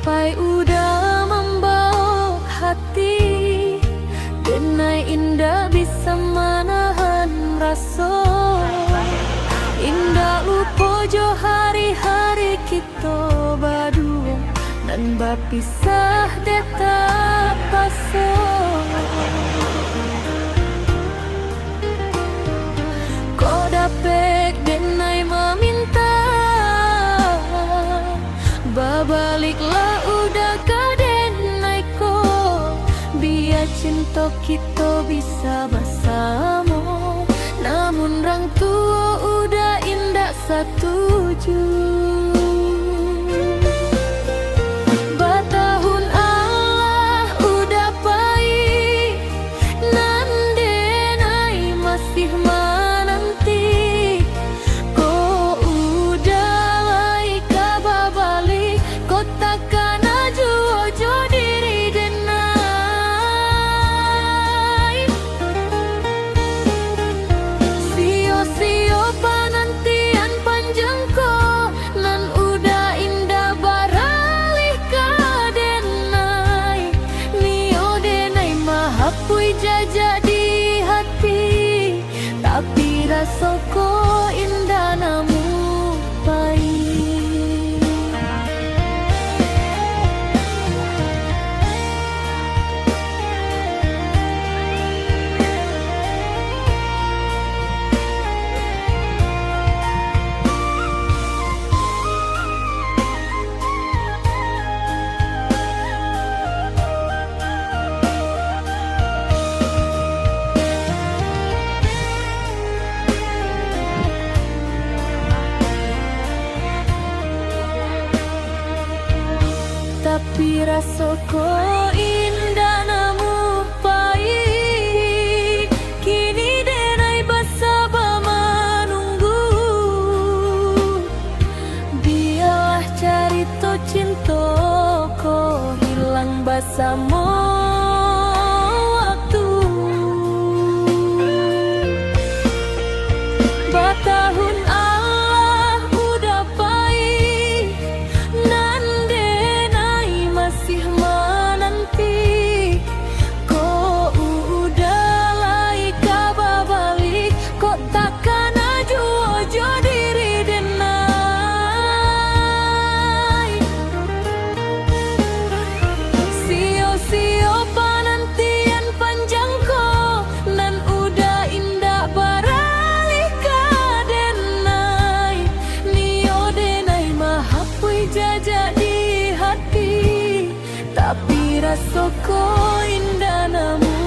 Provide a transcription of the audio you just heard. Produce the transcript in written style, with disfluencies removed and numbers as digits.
Pai udah membawa hati, denai indah bisa menahan rasa. Indah lupa jo hari-hari kita berdua, dan berpisah tetap paso. Kau dapet denai meminta, babaliklah udah ke denai ko, biar cinta kita bisa bersama. Namun orang tua udah indah setuju. Batahun Allah udah pahit, nan denai masih menanti. Ko udah lai kabar balik, ko takkan ajo diri denai. Sio-sio penantian panjang ko, nan udah indah baralih ka denai. Nio denai mahapui jajak di hati, tapi rasa ko indah namun pahit. Tapi rasa ko indah namun pahit. Kini denai bersabar menunggu, biarlah cerita cinta ko hilang bersama waktu. Batahun Allah udah pahit, nan denai masih menanti. Ko udah lai kabar balik, ko takkan ajo diri denai. Sio-sio penantian panjang ko, nan udah indah baralih ka denai. Nio denai mahapui jajak di hati, tapi rasa ko indah namun